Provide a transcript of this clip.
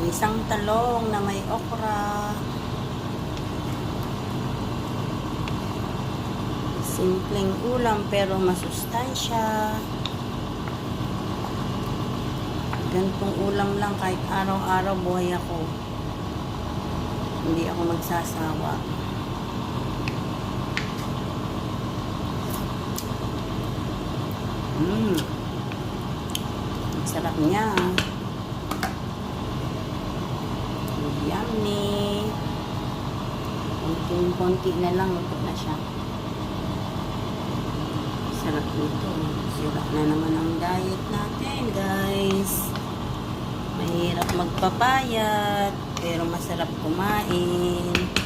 Isang talong na may okra. Simpleng ulam pero masustansya. Gantong ulam lang kahit araw-araw buhay ako. Hindi ako magsasawa. Sarap niya. Yummy. Konti na lang ito na siya. Sarap nito. Sira na naman ang diet natin, guys. Mahirap magpapayat, pero masarap kumain.